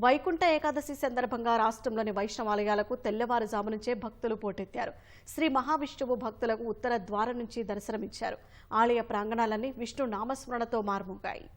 వైకుంఠ ఏకాదశి సందర్భంగా రాష్ట్రంలోని వైష్ణవాలయాలకు తెల్లవారుజాము నుంచే భక్తులు పోటెత్తారు. శ్రీ మహావిష్ణువు భక్తులకు ఉత్తర ద్వారం నుంచి దర్శనమిచ్చారు. ఆలయ ప్రాంగణాలన్నీ విష్ణు నామస్మరణతో మార్మోగాయి.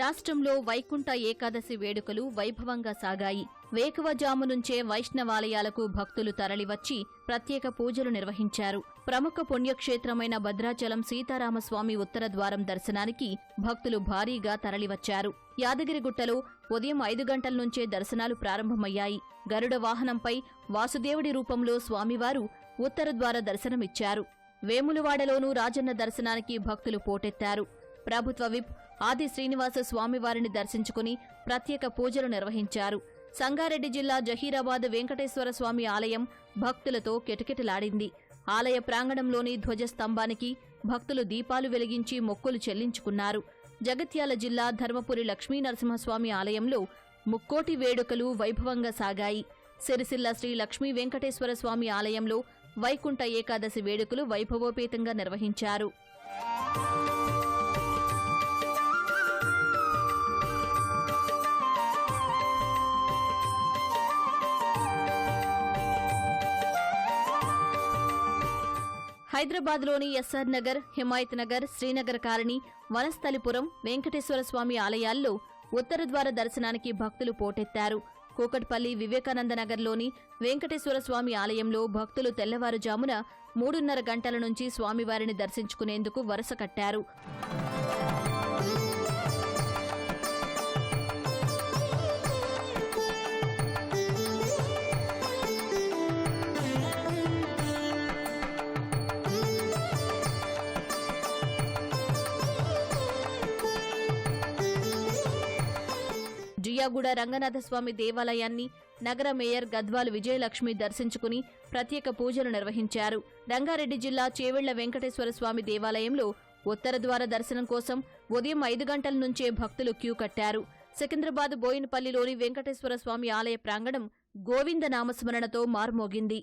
రాష్ట్రంలో వైకుంఠ ఏకాదశి వేడుకలు వైభవంగా సాగాయి. వేకువజాము నుంచే వైష్ణవాలయాలకు భక్తులు తరలివచ్చి ప్రత్యేక పూజలు నిర్వహించారు. ప్రముఖ పుణ్యక్షేత్రమైన భద్రాచలం సీతారామస్వామి ఉత్తర ద్వారం దర్శనానికి భక్తులు భారీగా తరలివచ్చారు. యాదగిరిగుట్టలో ఉదయం 5 గంటల నుంచే దర్శనాలు ప్రారంభమయ్యాయి. గరుడ వాహనంపై వాసుదేవుడి రూపంలో స్వామివారు ఉత్తర ద్వార దర్శనమిచ్చారు. వేములవాడలోనూ రాజన్న దర్శనానికి భక్తులు పోటెత్తారు. ప్రభుత్వ విప్ ఆది శ్రీనివాస స్వామివారిని దర్శించుకుని ప్రత్యేక పూజలు నిర్వహించారు. సంగారెడ్డి జిల్లా జహీరాబాద్ వెంకటేశ్వర స్వామి ఆలయం భక్తులతో కిటకిటలాడింది. ఆలయ ప్రాంగణంలోని ధ్వజస్తంభానికి భక్తులు దీపాలు వెలిగించి మొక్కులు చెల్లించుకున్నారు. జగిత్యాల జిల్లా ధర్మపురి లక్ష్మీనరసింహస్వామి ఆలయంలో ముక్కోటి వేడుకలు వైభవంగా సాగాయి. సిరిసిల్ల శ్రీ లక్ష్మీ వెంకటేశ్వర స్వామి ఆలయంలో వైకుంఠ ఏకాదశి వేడుకలు వైభవోపేతంగా నిర్వహించారు. హైదరాబాద్లోని ఎస్ఆర్ నగర్, హిమాయత్ నగర్, శ్రీనగర్ కాలనీ, వనస్థలిపురం, వెంకటేశ్వర స్వామి ఆలయాల్లో ఉత్తర ద్వార దర్శనానికి భక్తులు పోటెత్తారు. కూకట్పల్లి వివేకానంద నగర్లోని వెంకటేశ్వర స్వామి ఆలయంలో భక్తులు తెల్లవారుజామున 3:30 గంటల నుంచి స్వామివారిని దర్శించుకునేందుకు వరుస కట్టారు. జియాగూడ రంగనాథస్వామి దేవాలయాన్ని నగర మేయర్ గద్వాల్ విజయలక్ష్మి దర్శించుకుని ప్రత్యేక పూజలు నిర్వహించారు. రంగారెడ్డి జిల్లా చేవెళ్ల వెంకటేశ్వర స్వామి దేవాలయంలో ఉత్తర ద్వార దర్శనం కోసం ఉదయం 5 గంటల నుంచే భక్తులు క్యూ కట్టారు. సికింద్రాబాద్ బోయినపల్లిలోని వెంకటేశ్వర స్వామి ఆలయ ప్రాంగణం గోవింద నామస్మరణతో మార్మోగింది.